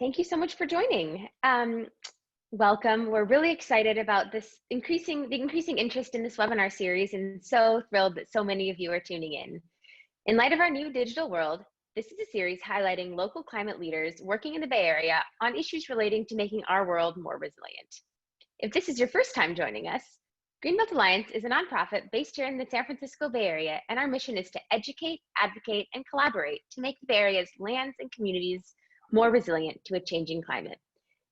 Thank you so much for joining. Welcome. We're really excited about the increasing interest in this webinar series, and so thrilled that so many of you are tuning in. In light of our new digital world, this is a series highlighting local climate leaders working in the Bay Area on issues relating to making our world more resilient. If this is your first time joining us, Greenbelt Alliance is a nonprofit based here in the San Francisco Bay Area, and our mission is to educate, advocate, and collaborate to make the Bay Area's lands and communities more resilient to a changing climate.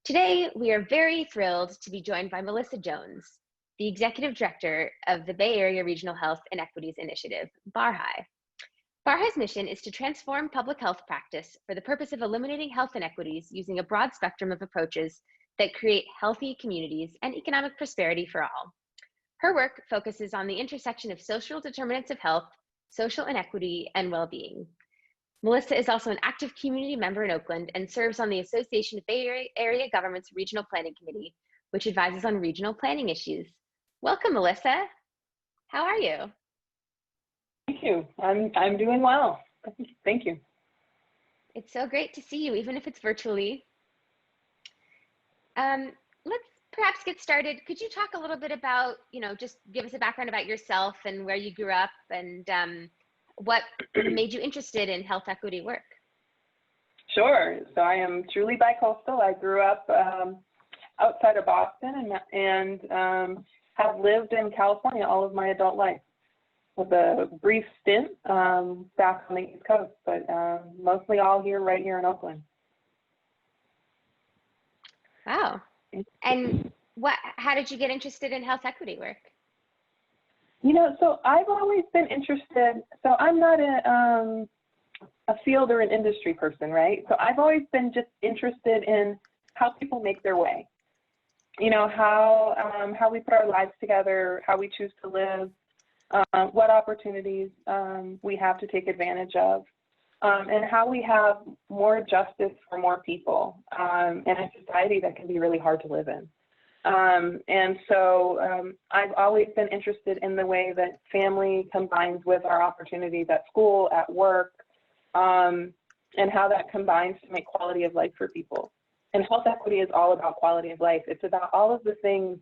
Today, we are very thrilled to be joined by Melissa Jones, the Executive Director of the Bay Area Regional Health Inequities Initiative, BARHII. BARHII's mission is to transform public health practice for the purpose of eliminating health inequities using a broad spectrum of approaches that create healthy communities and economic prosperity for all. Her work focuses on the intersection of social determinants of health, social inequity, and well-being. Melissa is also an active community member in Oakland and serves on the Association of Bay Area Governments Regional Planning Committee, which advises on regional planning issues. Welcome, Melissa. How are you? Thank you. I'm doing well. Thank you. It's so great to see you, even if it's virtually. Let's perhaps get started. Could you talk a little bit about, just give us a background about yourself and where you grew up and what made you interested in health equity work? Sure. So I am truly bicoastal. I grew up outside of Boston and have lived in California all of my adult life, with a brief stint back on the East Coast, but mostly all right here in Oakland. Wow. And how did you get interested in health equity work? So I've always been interested. So I'm not a field or an industry person, right? So I've always been just interested in how people make their way. How we put our lives together, how we choose to live, what opportunities we have to take advantage of, and how we have more justice for more people in a society that can be really hard to live in. And so I've always been interested in the way that family combines with our opportunities at school, at work, and how that combines to make quality of life for people. And health equity is all about quality of life. It's about all of the things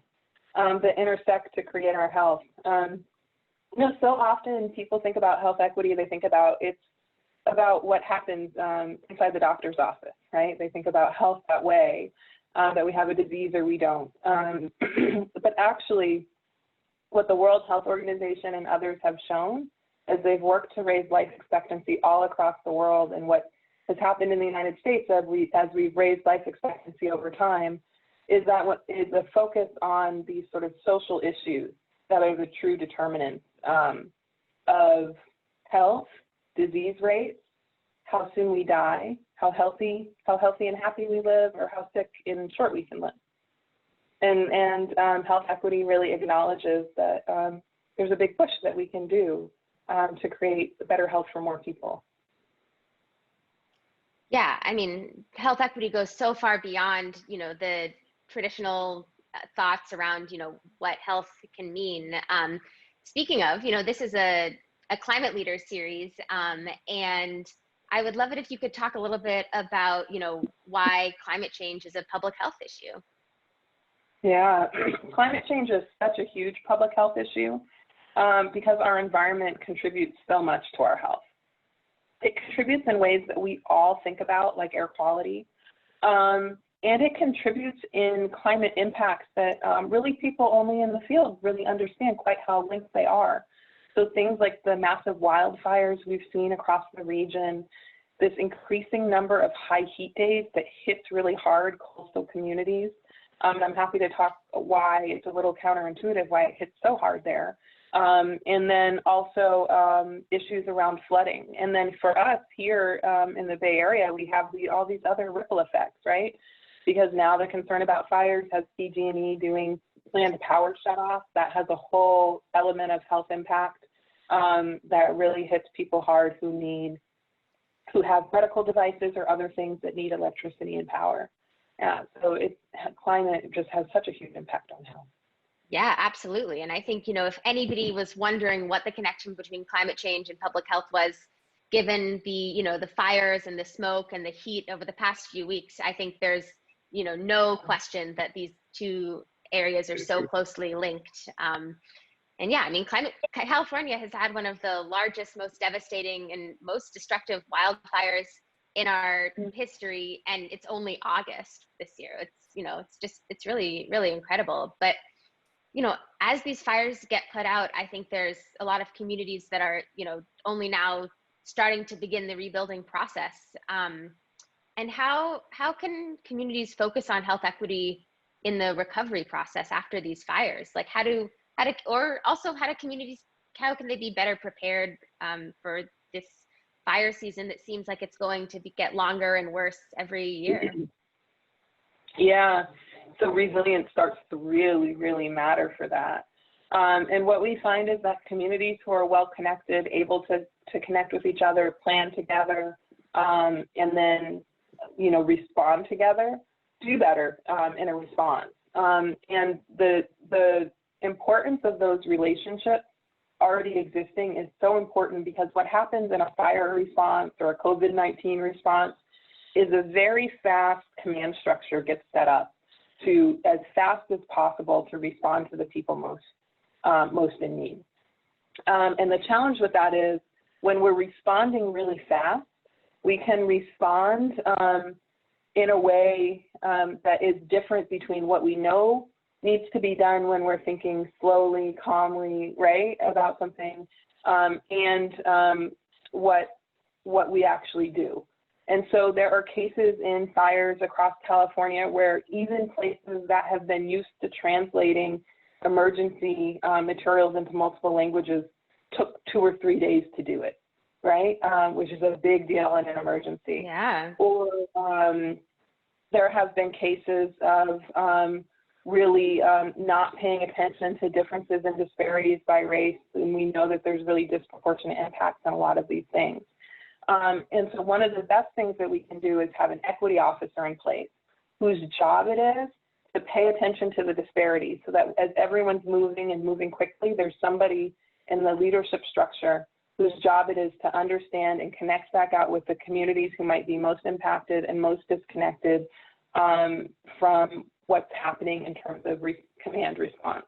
that intersect to create our health. So often people think about health equity, they think about it's about what happens inside the doctor's office, right? They think about health that way. That we have a disease or we don't. But actually, what the World Health Organization and others have shown as they've worked to raise life expectancy all across the world, and what has happened in the United States as we've raised life expectancy over time, is that what is a focus on these sort of social issues that are the true determinants of health, disease rates, how soon we die, how healthy and happy we live, or how sick and short we can live. And health equity really acknowledges that there's a big push that we can do to create better health for more people. Yeah, I mean, health equity goes so far beyond, the traditional thoughts around, what health can mean. Speaking of, this is a climate leader series, and I would love it if you could talk a little bit about, why climate change is a public health issue. Yeah, climate change is such a huge public health issue because our environment contributes so much to our health. It contributes in ways that we all think about, like air quality, and it contributes in climate impacts that really people only in the field really understand quite how linked they are. So things like the massive wildfires we've seen across the region, this increasing number of high heat days that hits really hard coastal communities. I'm happy to talk why it's a little counterintuitive, why it hits so hard there. And then also issues around flooding. And then for us here in the Bay Area, we have all these other ripple effects, right? Because now the concern about fires has PG&E doing planned power shutoffs. That has a whole element of health impact that really hits people hard who have medical devices or other things that need electricity and power. So climate just has such a huge impact on health. Yeah, absolutely. And I think, if anybody was wondering what the connection between climate change and public health was, given the, the fires and the smoke and the heat over the past few weeks, I think there's, no question that these two areas are so closely linked. And yeah, I mean, California has had one of the largest, most devastating, and most destructive wildfires in our history, and it's only August this year. It's really, really incredible. But, as these fires get put out, I think there's a lot of communities that are, only now starting to begin the rebuilding process. And how can communities focus on health equity in the recovery process after these fires? Like how can they be better prepared for this fire season that seems like it's going to get longer and worse every year? Yeah, so resilience starts to really, really matter for that. And what we find is that communities who are well connected, able to connect with each other, plan together, and then, respond together, do better in a response. And the importance of those relationships already existing is so important, because what happens in a fire response or a COVID-19 response is a very fast command structure gets set up to, as fast as possible, to respond to the people most in need. And the challenge with that is when we're responding really fast, we can respond in a way that is different between what we know needs to be done when we're thinking slowly, calmly, right, about something, and what we actually do. And so there are cases in fires across California where even places that have been used to translating emergency materials into multiple languages took 2 or 3 days to do it, right? Which is a big deal in an emergency. Yeah. Or there have been cases of really not paying attention to differences and disparities by race, and we know that there's really disproportionate impacts on a lot of these things. And so one of the best things that we can do is have an equity officer in place whose job it is to pay attention to the disparities, so that as everyone's moving quickly, there's somebody in the leadership structure whose job it is to understand and connect back out with the communities who might be most impacted and most disconnected from what's happening in terms of command response.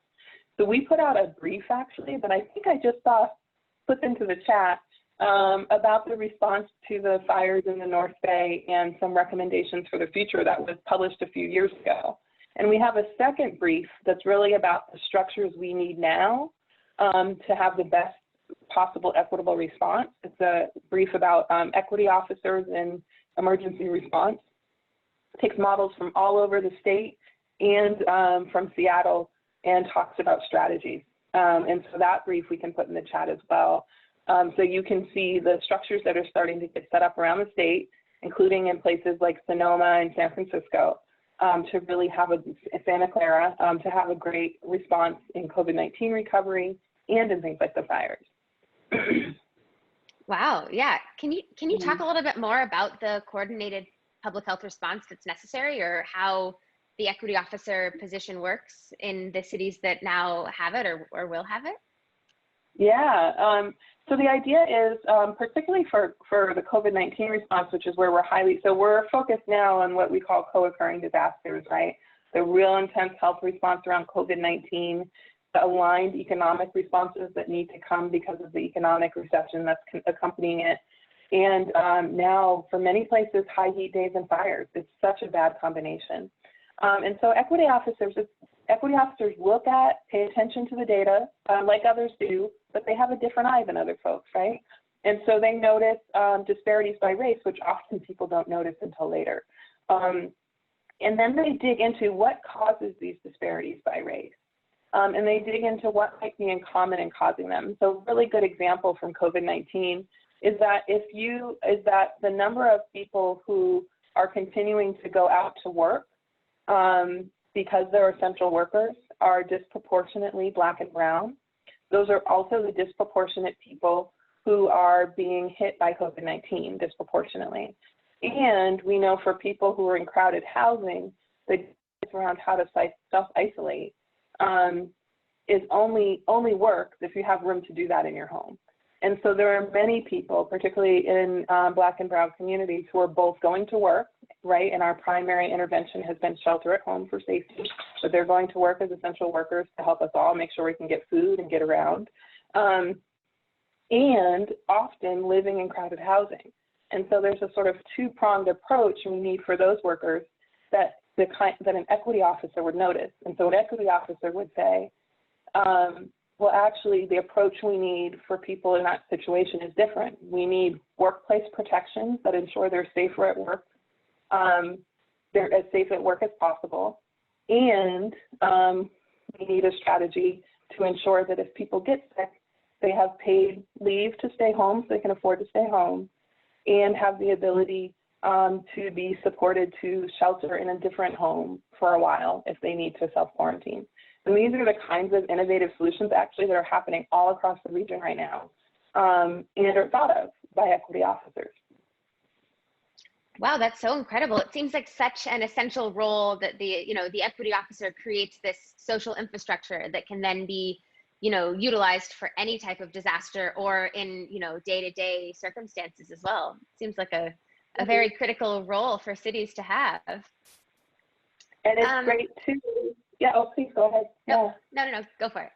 So we put out a brief, actually, that I think I just saw put into the chat about the response to the fires in the North Bay and some recommendations for the future that was published a few years ago. And we have a second brief that's really about the structures we need now to have the best possible equitable response. It's a brief about equity officers in emergency response. It takes models from all over the state and from Seattle and talks about strategies. And so that brief we can put in the chat as well. So you can see the structures that are starting to get set up around the state, including in places like Sonoma and San Francisco, to really have Santa Clara, to have a great response in COVID-19 recovery and in things like the fires. Wow, yeah. Can you talk a little bit more about the coordinated public health response that's necessary, or how the equity officer position works in the cities that now have it or will have it? Yeah, so the idea is, particularly for the COVID-19 response, which is where we're focused now on what we call co-occurring disasters, right? The real intense health response around COVID-19, the aligned economic responses that need to come because of the economic recession that's accompanying it. And now, for many places, high heat days and fires. It's such a bad combination. And so equity officers look at, pay attention to the data, like others do, but they have a different eye than other folks, right? And so they notice disparities by race, which often people don't notice until later. And then they dig into what causes these disparities by race. And they dig into what might be in common in causing them. So a really good example from COVID-19 is that the number of people who are continuing to go out to work because they're essential workers are disproportionately Black and brown. Those are also the disproportionate people who are being hit by COVID-19 disproportionately. And we know for people who are in crowded housing, the advice around how to self-isolate is only works if you have room to do that in your home. And so there are many people, particularly in Black and Brown communities, who are both going to work, right? And our primary intervention has been shelter at home for safety, but they're going to work as essential workers to help us all make sure we can get food and get around. And often living in crowded housing. And so there's a sort of two-pronged approach we need for those workers that an equity officer would notice. And so an equity officer would say, well, actually, the approach we need for people in that situation is different. We need workplace protections that ensure they're safer at work, they're as safe at work as possible, and we need a strategy to ensure that if people get sick, they have paid leave to stay home so they can afford to stay home, and have the ability to be supported to shelter in a different home for a while if they need to self-quarantine. And these are the kinds of innovative solutions actually that are happening all across the region right now, and are thought of by equity officers. Wow, that's so incredible. It seems like such an essential role that the equity officer creates this social infrastructure that can then be, utilized for any type of disaster or in, day-to-day circumstances as well. Seems like a very critical role for cities to have. And it's great too. Yeah, oh, please go ahead. No, go for it.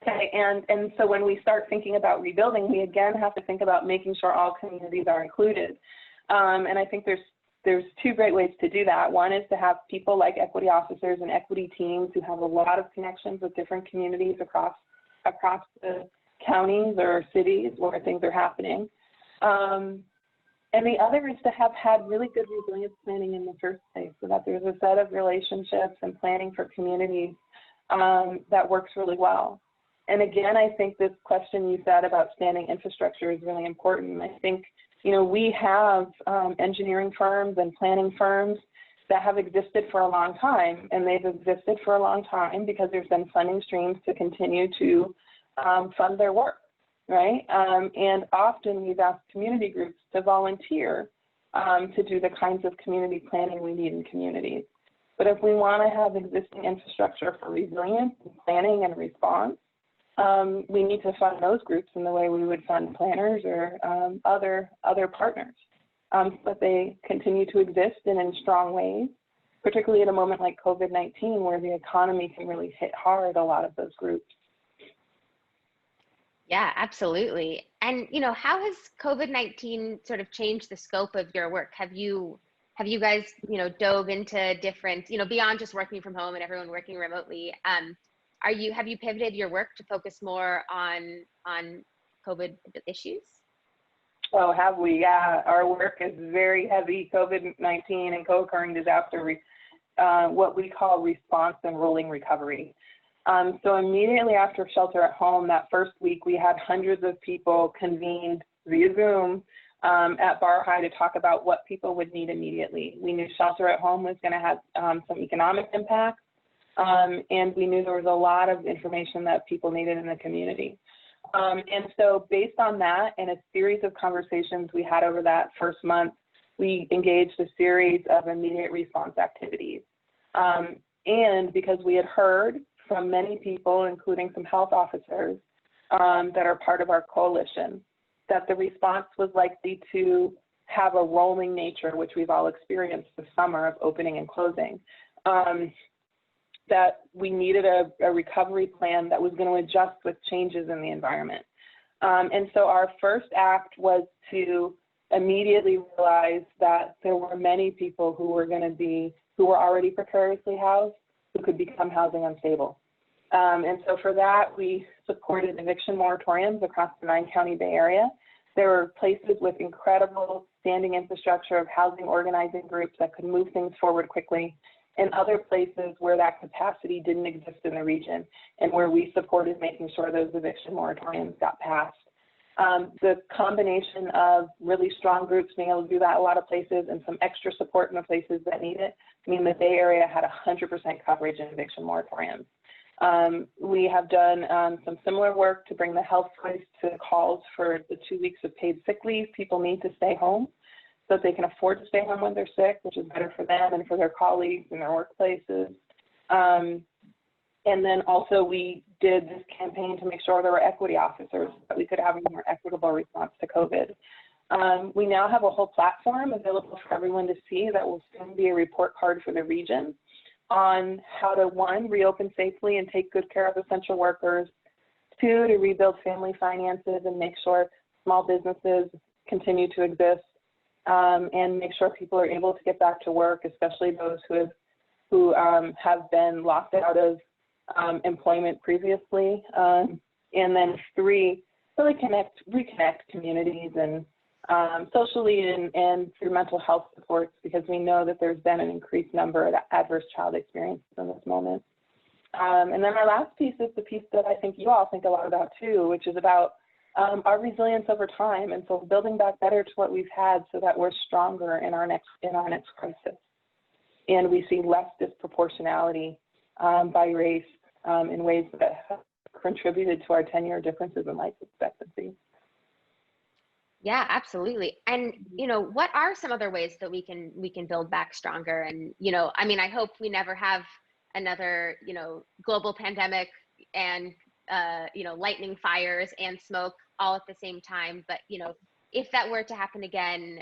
Okay, and so when we start thinking about rebuilding, we again have to think about making sure all communities are included. And I think there's two great ways to do that. One is to have people like equity officers and equity teams who have a lot of connections with different communities across the counties or cities where things are happening. And the other is to have had really good resilience planning in the first place, so that there's a set of relationships and planning for communities that works really well. And again, I think this question you said about standing infrastructure is really important. I think, we have engineering firms and planning firms that have existed for a long time, and they've existed for a long time because there's been funding streams to continue to fund their work. Right? And often we've asked community groups to volunteer to do the kinds of community planning we need in communities. But if we want to have existing infrastructure for resilience and planning and response, we need to fund those groups in the way we would fund planners or other partners, so that they continue to exist and in strong ways, particularly at a moment like COVID-19 where the economy can really hit hard a lot of those groups. Yeah, absolutely. And, how has COVID-19 sort of changed the scope of your work? Have you guys, dove into different, beyond just working from home and everyone working remotely? Have you pivoted your work to focus more on COVID issues? Oh, have we? Yeah, our work is very heavy COVID-19 and co-occurring disaster, what we call response and rolling recovery. So immediately after shelter at home, that first week, we had hundreds of people convened via Zoom at BARHII to talk about what people would need immediately. We knew shelter at home was going to have some economic impact, and we knew there was a lot of information that people needed in the community. And so based on that and a series of conversations we had over that first month, we engaged a series of immediate response activities. And because we had heard from many people, including some health officers that are part of our coalition, that the response was likely to have a rolling nature, which we've all experienced this summer of opening and closing, that we needed a recovery plan that was going to adjust with changes in the environment. And so our first act was to immediately realize that there were many people who were already precariously housed, who could become housing unstable. And so for that, we supported eviction moratoriums across the 9-county Bay Area. There were places with incredible standing infrastructure of housing organizing groups that could move things forward quickly, and other places where that capacity didn't exist in the region, and where we supported making sure those eviction moratoriums got passed. The combination of really strong groups being able to do that a lot of places and some extra support in the places that need it, the Bay Area had 100% coverage in eviction moratoriums. We have done some similar work to bring the health voice to calls for the 2 weeks of paid sick leave. People need to stay home so that they can afford to stay home when they're sick, which is better for them and for their colleagues in their workplaces. And then also we did this campaign to make sure there were equity officers, that we could have a more equitable response to COVID. We now have a whole platform available for everyone to see that will soon be a report card for the region on how to, one, reopen safely and take good care of essential workers, two, to rebuild family finances and make sure small businesses continue to exist, and make sure people are able to get back to work, especially those who have been locked out of employment previously. And then three, really reconnect communities and socially and through mental health supports, because we know that there's been an increased number of adverse child experiences in this moment. And then our last piece is the piece that I think you all think a lot about too, which is about our resilience over time, and so building back better to what we've had so that we're stronger in our next crisis, and we see less disproportionality by race in ways that have contributed to our tenure differences in life expectancy. Yeah, absolutely. And what are some other ways that we can build back stronger? And I mean, I hope we never have another global pandemic and lightning fires and smoke all at the same time. But if that were to happen again,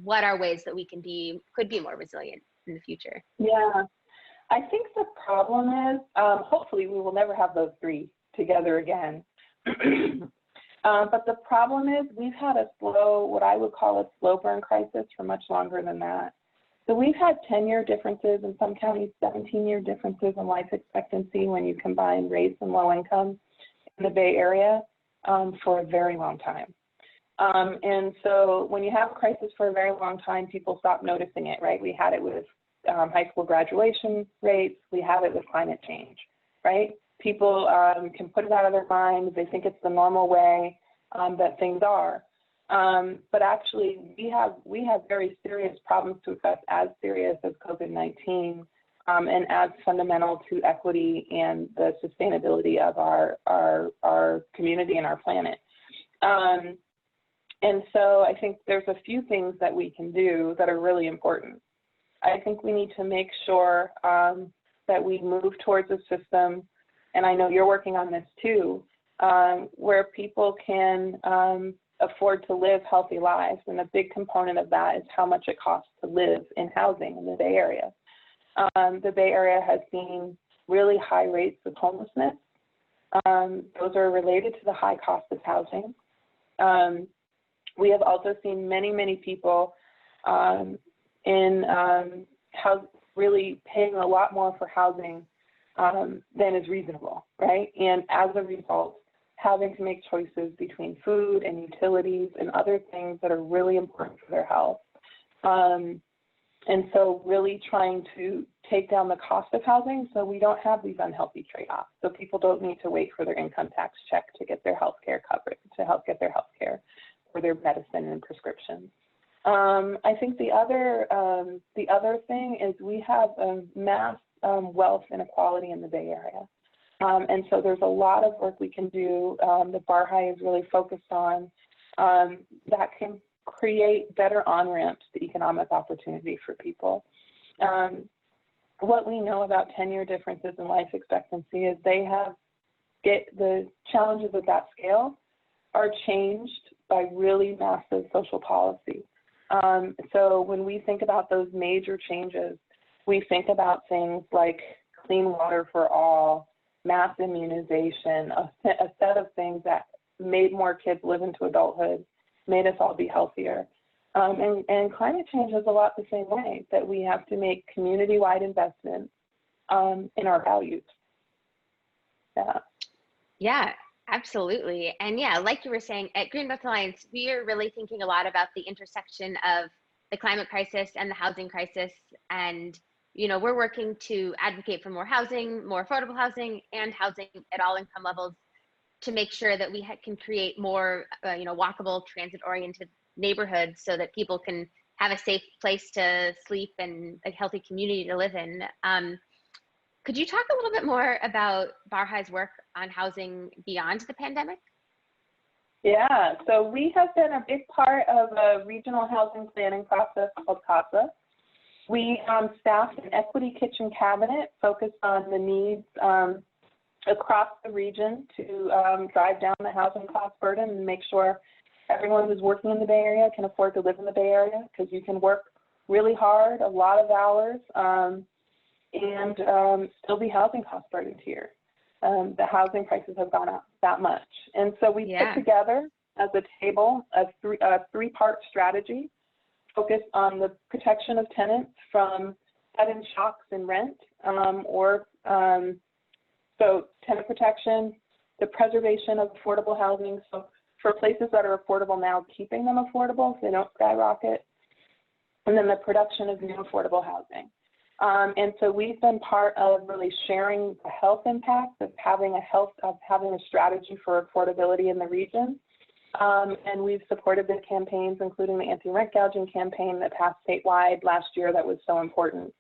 what are ways that we could be more resilient in the future? Yeah, I think the problem is hopefully we will never have those three together again. But the problem is we've had what I would call a slow burn crisis for much longer than that. So we've had 10-year differences, in some counties 17-year differences in life expectancy when you combine race and low income in the Bay Area for a very long time. And so when you have a crisis for a very long time, people stop noticing it, right? We had it with high school graduation rates. We have it with climate change, right? People can put it out of their minds. They think it's the normal way that things are. But actually, we have very serious problems to address, as serious as COVID-19, and as fundamental to equity and the sustainability of our community and our planet. And so I think there's a few things that we can do that are really important. I think we need to make sure that we move towards a system, and I know you're working on this too, where people can afford to live healthy lives. And a big component of that is how much it costs to live in housing in the Bay Area. The Bay Area has seen really high rates of homelessness. Those are related to the high cost of housing. We have also seen many people really paying a lot more for housing than is reasonable, right? And as a result, having to make choices between food and utilities and other things that are really important for their health. And so really trying to take down the cost of housing so we don't have these unhealthy trade-offs. So people don't need to wait for their income tax check to get their health care coverage, to help get their health care or their medicine and prescriptions. I think the other thing is we have mass wealth inequality in the Bay Area. And so there's a lot of work we can do that BARHII is really focused on that can create better on-ramps to economic opportunity for people. What we know about tenure differences in life expectancy is the challenges at that scale are changed by really massive social policy. So when we think about those major changes, we think about things like clean water for all, mass immunization, a set of things that made more kids live into adulthood, made us all be healthier. And climate change is a lot the same way, that we have to make community-wide investments in our values. Yeah, absolutely. And yeah, like you were saying, at Greenbelt Alliance, we are really thinking a lot about the intersection of the climate crisis and the housing crisis. And we're working to advocate for more housing, more affordable housing, and housing at all income levels to make sure that we can create more, walkable, transit-oriented neighborhoods so that people can have a safe place to sleep and a healthy community to live in. Could you talk a little bit more about BARHII's work on housing beyond the pandemic? Yeah, so we have been a big part of a regional housing planning process called CASA, We staffed an equity kitchen cabinet focused on the needs across the region to drive down the housing cost burden and make sure everyone who's working in the Bay Area can afford to live in the Bay Area, because you can work really hard, a lot of hours, and still be housing cost burdened here. The housing prices have gone up that much. And so we put together as a table a three-part strategy focused on the protection of tenants from sudden shocks in rent, so tenant protection, the preservation of affordable housing, so for places that are affordable now, keeping them affordable so they don't skyrocket, and then the production of new affordable housing. And so we've been part of really sharing the health impact of having a strategy for affordability in the region. And we've supported the campaigns, including the anti-rent gouging campaign that passed statewide last year that was so important.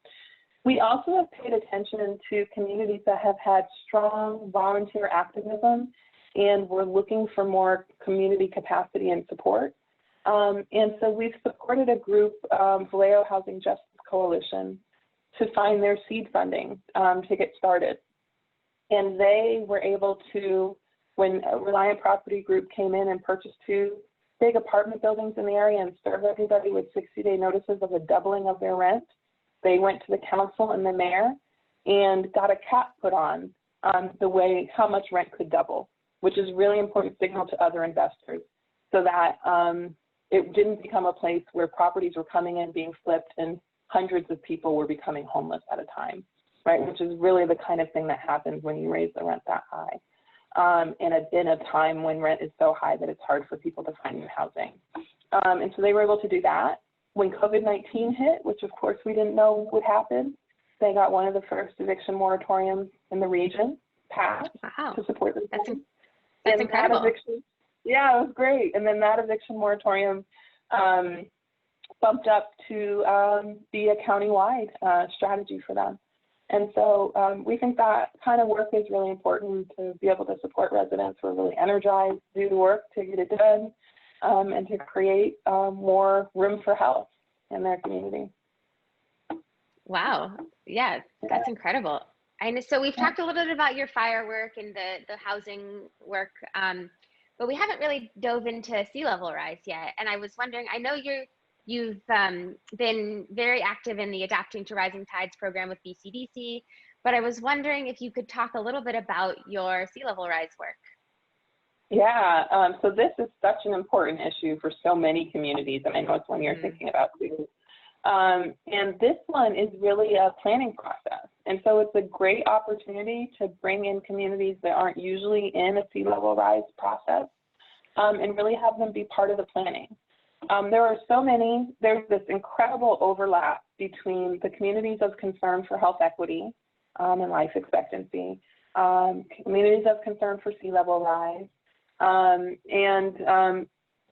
We also have paid attention to communities that have had strong volunteer activism, and we're looking for more community capacity and support. And so we've supported a group, Vallejo Housing Justice Coalition, to find their seed funding to get started. And they were able to, when a Reliant Property Group came in and purchased 2 big apartment buildings in the area and served everybody with 60-day notices of a doubling of their rent, they went to the council and the mayor and got a cap put on how much rent could double, which is a really important signal to other investors, so that it didn't become a place where properties were coming in, being flipped, and hundreds of people were becoming homeless at a time, right? Which is really the kind of thing that happens when you raise the rent that high, in a time when rent is so high that it's hard for people to find new housing. And so they were able to do that. When COVID-19 hit, which of course we didn't know would happen, they got one of the first eviction moratoriums in the region passed to support them. That's incredible. Yeah, it was great. And then that eviction moratorium bumped up to be a countywide strategy for them. And so we think that kind of work is really important to be able to support residents who are really energized to do the work to get it done, and to create more room for health in their community. Wow. Yeah, that's incredible. And so we've talked a little bit about your fire work and the housing work, but we haven't really dove into sea level rise yet. And I was wondering, I know you've been very active in the Adapting to Rising Tides program with BCDC, but I was wondering if you could talk a little bit about your sea level rise work. Yeah, so this is such an important issue for so many communities, and I know it's one you're thinking about too. And this one is really a planning process. And so it's a great opportunity to bring in communities that aren't usually in a sea level rise process, and really have them be part of the planning. There's this incredible overlap between the communities of concern for health equity and life expectancy, communities of concern for sea level rise,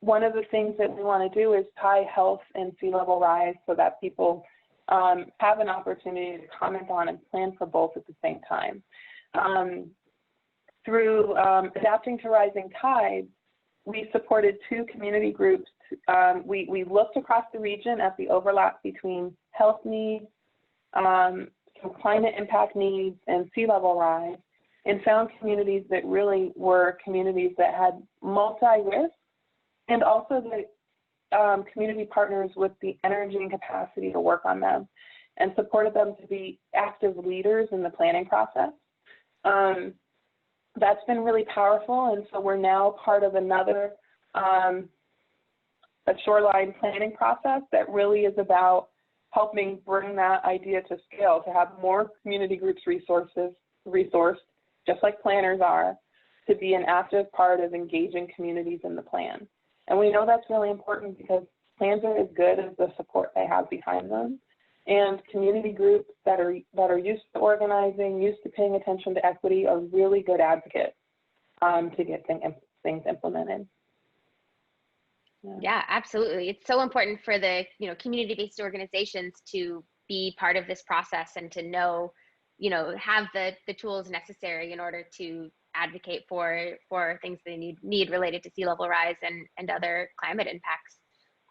one of the things that we want to do is tie health and sea level rise so that people have an opportunity to comment on and plan for both at the same time. Through Adapting to Rising Tides, we supported 2 community groups. We looked across the region at the overlap between health needs, some climate impact needs, and sea level rise, and found communities that really were communities that had multi-risk, and also the community partners with the energy and capacity to work on them, and supported them to be active leaders in the planning process. That's been really powerful, and so we're now part of another a shoreline planning process that really is about helping bring that idea to scale, to have more community groups resourced, just like planners are, to be an active part of engaging communities in the plan. And we know that's really important because plans are as good as the support they have behind them. And community groups that are used to organizing, used to paying attention to equity, are really good advocates to get things implemented. Yeah, absolutely. It's so important for the community-based organizations to be part of this process and to know, have the tools necessary in order to advocate for things they need related to sea level rise and other climate impacts.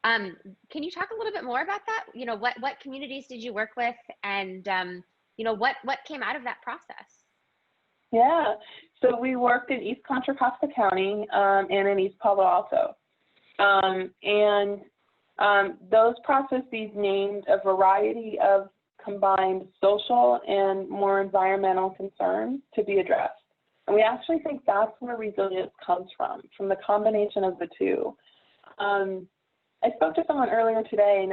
Can you talk a little bit more about that? You know, what communities did you work with, and you know, what came out of that process? Yeah, so we worked in East Contra Costa County and in East Palo Alto. Those processes named a variety of combined social and more environmental concerns to be addressed. And we actually think that's where resilience comes from the combination of the two. I spoke to someone earlier today, and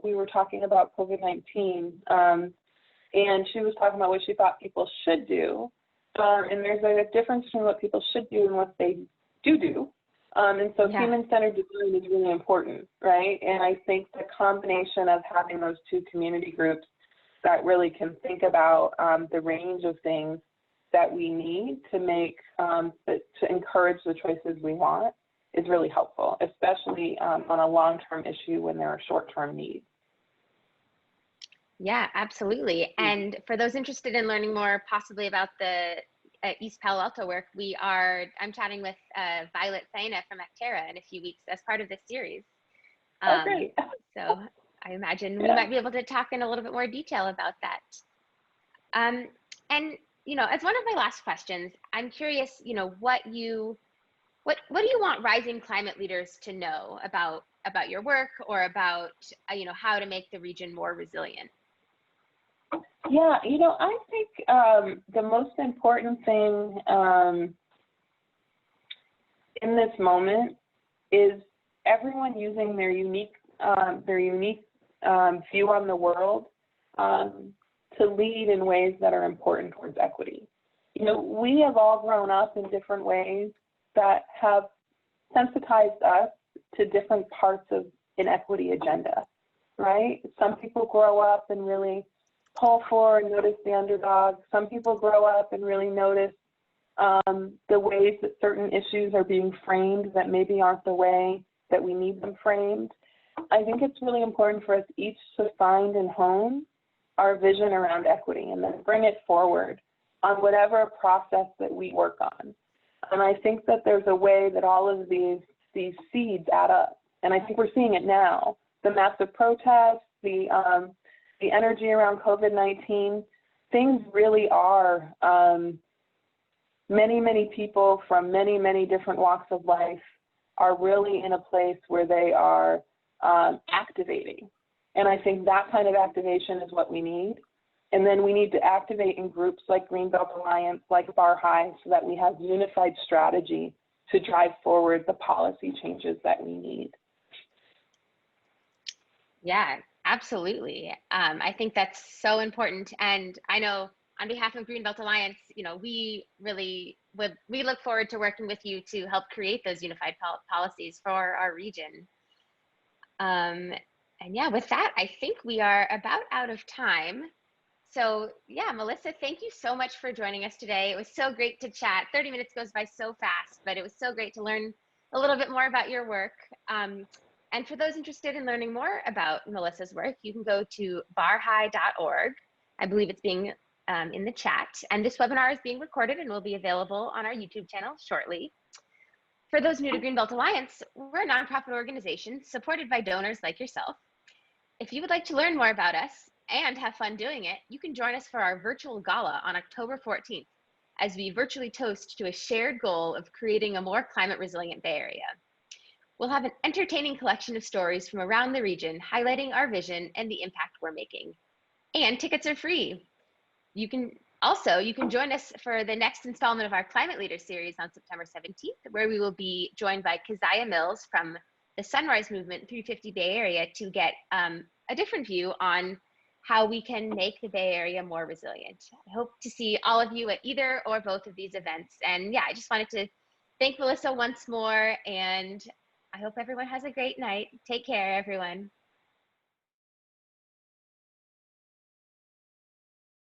we were talking about COVID-19, and she was talking about what she thought people should do. And there's a difference between what people should do and what they do. And so human-centered design is really important, right? And I think the combination of having those two community groups that really can think about the range of things that we need to make, to encourage the choices we want is really helpful, especially on a long-term issue when there are short-term needs. Yeah, absolutely. And for those interested in learning more possibly about the East Palo Alto work, I'm chatting with Violet Faina from Actera in a few weeks as part of this series. Oh, great. So I imagine we might be able to talk in a little bit more detail about that. And, you know, as one of my last questions, I'm curious, you know, what do you want rising climate leaders to know about your work, or about, you know, how to make the region more resilient? Yeah, you know, I think the most important thing in this moment is everyone using their unique view on the world to lead in ways that are important towards equity. You know, we have all grown up in different ways that have sensitized us to different parts of inequity agenda, right? Some people grow up and really pull for and notice the underdog. Some people grow up and really notice the ways that certain issues are being framed that maybe aren't the way that we need them framed. I think it's really important for us each to find and hone our vision around equity and then bring it forward on whatever process that we work on. And I think that there's a way that all of these seeds add up. And I think we're seeing it now. The massive protests, the energy around COVID-19, things really are, many people from many different walks of life are really in a place where they are activating. And I think that kind of activation is what we need. And then we need to activate in groups like Greenbelt Alliance, like BARHII, so that we have unified strategy to drive forward the policy changes that we need. Yeah, absolutely. I think that's so important. And I know on behalf of Greenbelt Alliance, you know, we look forward to working with you to help create those unified policies for our region. And yeah, with that, I think we are about out of time. So yeah, Melissa, thank you so much for joining us today. It was so great to chat. 30 minutes goes by so fast, but it was so great to learn a little bit more about your work. And for those interested in learning more about Melissa's work, you can go to barhi.org. I believe it's being in the chat. And this webinar is being recorded and will be available on our YouTube channel shortly. For those new to Greenbelt Alliance, we're a nonprofit organization supported by donors like yourself. If you would like to learn more about us and have fun doing it, you can join us for our virtual gala on October 14th as we virtually toast to a shared goal of creating a more climate resilient Bay Area. We'll have an entertaining collection of stories from around the region highlighting our vision and the impact we're making. And tickets are free. You can join us for the next installment of our Climate Leaders series on September 17th, where we will be joined by Keziah Mills from the Sunrise Movement 350 Bay Area to get a different view on how we can make the Bay Area more resilient. I hope to see all of you at either or both of these events. And yeah, I just wanted to thank Melissa once more, and I hope everyone has a great night. Take care, everyone.